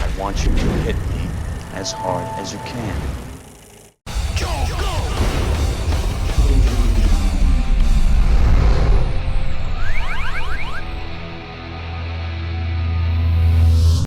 I want you to hit me as hard as you can.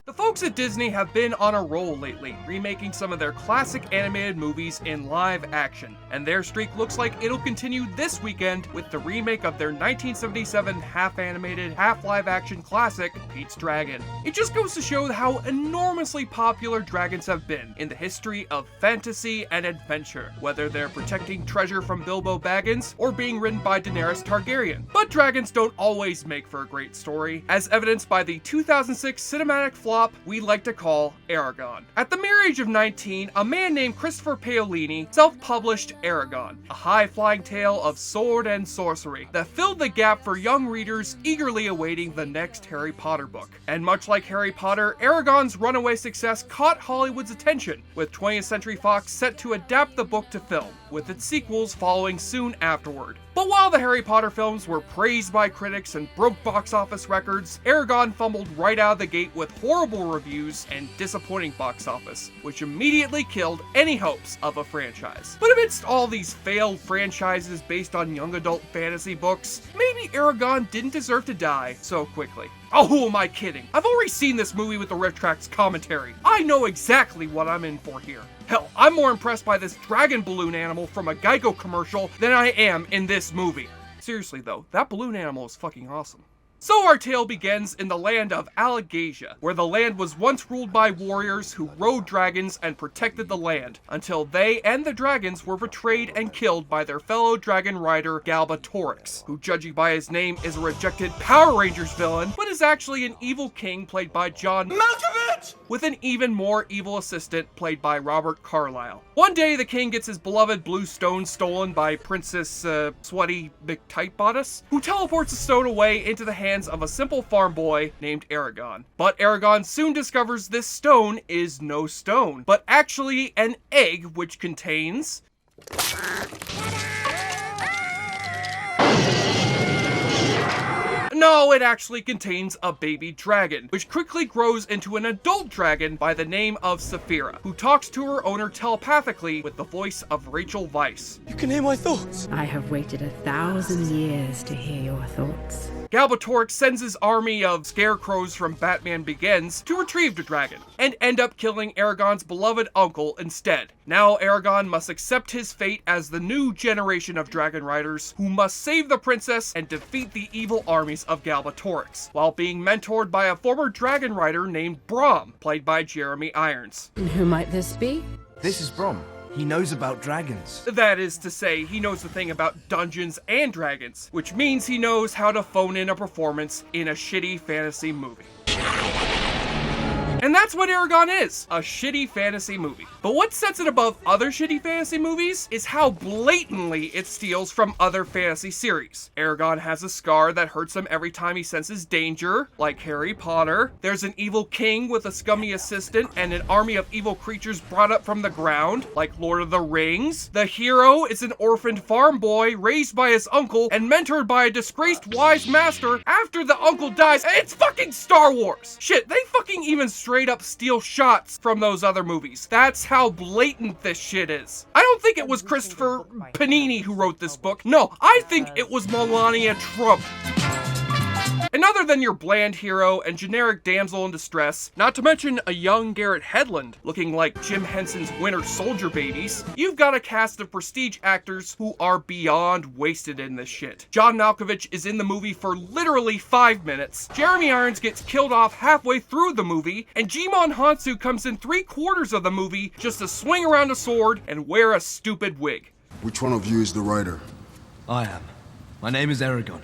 The folks at Disney have been on a roll lately, remaking some of their classic animated movies in live action, and their streak looks like it'll continue this weekend with the remake of their 1977 half-animated, half-live-action classic, Pete's Dragon. It just goes to show how enormously popular dragons have been in the history of fantasy and adventure, whether they're protecting treasure from Bilbo Baggins or being ridden by Daenerys Targaryen. But dragons don't always make for a great story, as evidenced by the 2006 cinematic flop we like to call Eragon. At the mere age of 19, a man named Christopher Paolini self-published Eragon, a high-flying tale of sword and sorcery that filled the gap for young readers eagerly awaiting the next Harry Potter book. And much like Harry Potter, Eragon's runaway success caught Hollywood's attention, with 20th Century Fox set to adapt the book to film, with its sequels following soon afterward. But while the Harry Potter films were praised by critics and broke box office records, Eragon fumbled right out of the gate with horrible reviews and disappointing box office, which immediately killed any hopes of a franchise. But amidst all these failed franchises based on young adult fantasy books, maybe Eragon didn't deserve to die so quickly. Oh, who am I kidding? I've already seen this movie with the Riff commentary. I know exactly what I'm in for here. Hell, I'm more impressed by this dragon balloon animal from a Geico commercial than I am in this movie. Seriously though, that balloon animal is fucking awesome. So our tale begins in the land of Allegasia, where the land was once ruled by warriors who rode dragons and protected the land, until they and the dragons were betrayed and killed by their fellow dragon rider Galbatorix, who judging by his name is a rejected Power Rangers villain, but is actually an evil king played by John Malkovich, with an even more evil assistant played by Robert Carlyle. One day the king gets his beloved blue stone stolen by Princess Sweaty McTightbodice, who teleports the stone away into the hands of a simple farm boy named Eragon. But Eragon soon discovers this stone is no stone, but actually an egg which contains... No, it actually contains a baby dragon, which quickly grows into an adult dragon by the name of Saphira, who talks to her owner telepathically with the voice of Rachel Weisz. You can hear my thoughts. I have waited 1,000 years to hear your thoughts. Galbatorix sends his army of scarecrows from Batman Begins to retrieve the dragon, and end up killing Eragon's beloved uncle instead. Now Eragon must accept his fate as the new generation of dragon riders who must save the princess and defeat the evil armies of Galbatorix, while being mentored by a former dragon rider named Brom, played by Jeremy Irons. And who might this be? This is Brom. He knows about dragons. That is to say, he knows the thing about Dungeons and Dragons, which means he knows how to phone in a performance in a shitty fantasy movie. And that's what Eragon is, a shitty fantasy movie. But what sets it above other shitty fantasy movies is how blatantly it steals from other fantasy series. Eragon has a scar that hurts him every time he senses danger, like Harry Potter. There's an evil king with a scummy assistant and an army of evil creatures brought up from the ground, like Lord of the Rings. The hero is an orphaned farm boy raised by his uncle and mentored by a disgraced wise master after the uncle dies. It's fucking Star Wars! Shit, they fucking even straight up steal shots from those other movies. That's how blatant this shit is. I don't think it was Christopher Panini who wrote this book. No, I think it was Melania Trump. And other than your bland hero and generic damsel in distress, not to mention a young Garrett Hedlund looking like Jim Henson's Winter Soldier babies, you've got a cast of prestige actors who are beyond wasted in this shit. John Malkovich is in the movie for literally 5 minutes, Jeremy Irons gets killed off halfway through the movie, and Jimon Hansu comes in 3/4 of the movie just to swing around a sword and wear a stupid wig. Which one of you is the writer? I am. My name is Eragon.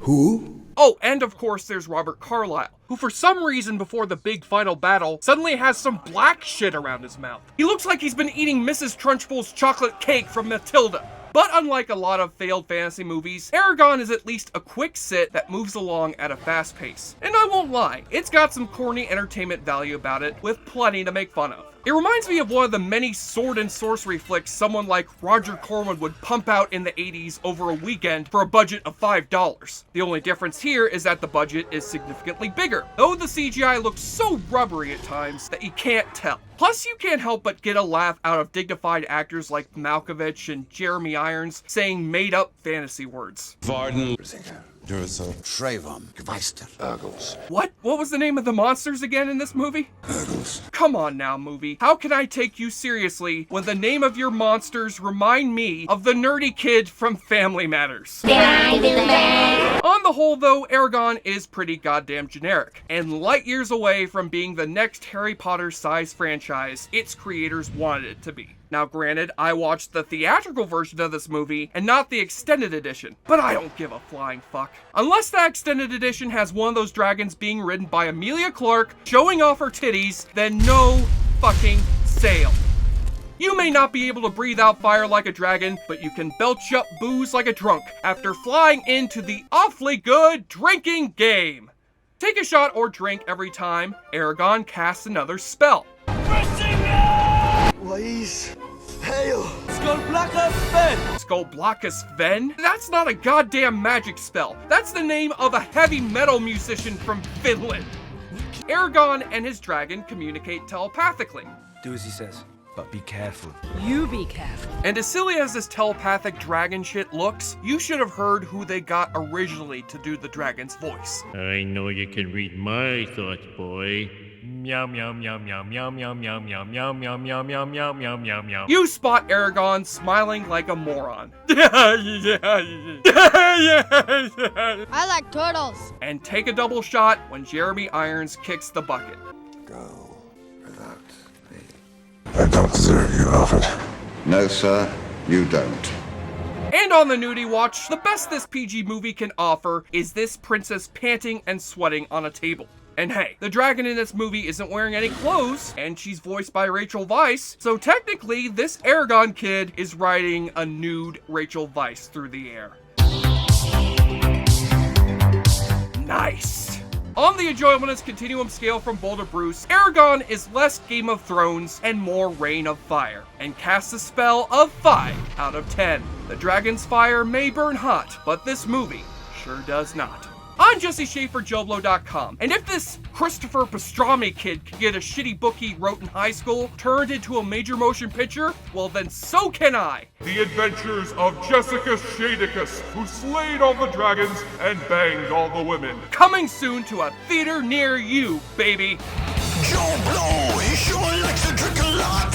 Who? Oh, and of course there's Robert Carlyle, who for some reason before the big final battle suddenly has some black shit around his mouth. He looks like he's been eating Mrs. Trunchbull's chocolate cake from Matilda. But unlike a lot of failed fantasy movies, Eragon is at least a quick sit that moves along at a fast pace. And I won't lie, it's got some corny entertainment value about it, with plenty to make fun of. It reminds me of one of the many sword and sorcery flicks someone like Roger Corman would pump out in the 80s over a weekend for a budget of $5. The only difference here is that the budget is significantly bigger, though the CGI looks so rubbery at times that you can't tell. Plus, you can't help but get a laugh out of dignified actors like Malkovich and Jeremy Irons saying made-up fantasy words. Varden. Trayvon. Geweister. Urgles. What? What was the name of the monsters again in this movie? Urgles. Come on now, movie. How can I take you seriously when the name of your monsters remind me of the nerdy kid from Family Matters? On the whole, though, Eragon is pretty goddamn generic, and light years away from being the next Harry Potter-sized franchise its creators wanted it to be. Now granted, I watched the theatrical version of this movie and not the extended edition, but I don't give a flying fuck. Unless that extended edition has one of those dragons being ridden by Emilia Clarke showing off her titties, then no fucking sale. You may not be able to breathe out fire like a dragon, but you can belch up booze like a drunk after flying into the awfully good drinking game. Take a shot or drink every time Eragon casts another spell. Please. Hail. Skullblackus Ven? That's not a goddamn magic spell. That's the name of a heavy metal musician from Finland. Eragon and his dragon communicate telepathically. Do as he says, but be careful. You be careful. And as silly as this telepathic dragon shit looks, you should have heard who they got originally to do the dragon's voice. I know you can read my thoughts, boy. Meow meow meow meow meow meow meow meow meow meow meow meow meow meow meow meow. You spot Eragon smiling like a moron. I like turtles. And take a double shot when Jeremy Irons kicks the bucket. Go without me. I don't deserve your offer. No, sir, you don't. And on the nudie watch, the best this PG movie can offer is this princess panting and sweating on a table. And hey, the dragon in this movie isn't wearing any clothes, and she's voiced by Rachel Weisz, so technically this Eragon kid is riding a nude Rachel Weisz through the air. Nice! On the enjoyableness continuum scale from Boulder Bruce, Eragon is less Game of Thrones and more Reign of Fire, and casts a spell of 5 out of 10. The dragon's fire may burn hot, but this movie sure does not. I'm Jesse Schaefer, JoBlo.com, and if this Christopher Pastrami kid could get a shitty book he wrote in high school turned into a major motion picture, well then so can I. The adventures of Jessica Shadicus, who slayed all the dragons and banged all the women. Coming soon to a theater near you, baby. JoBlo, he sure likes to drink a lot.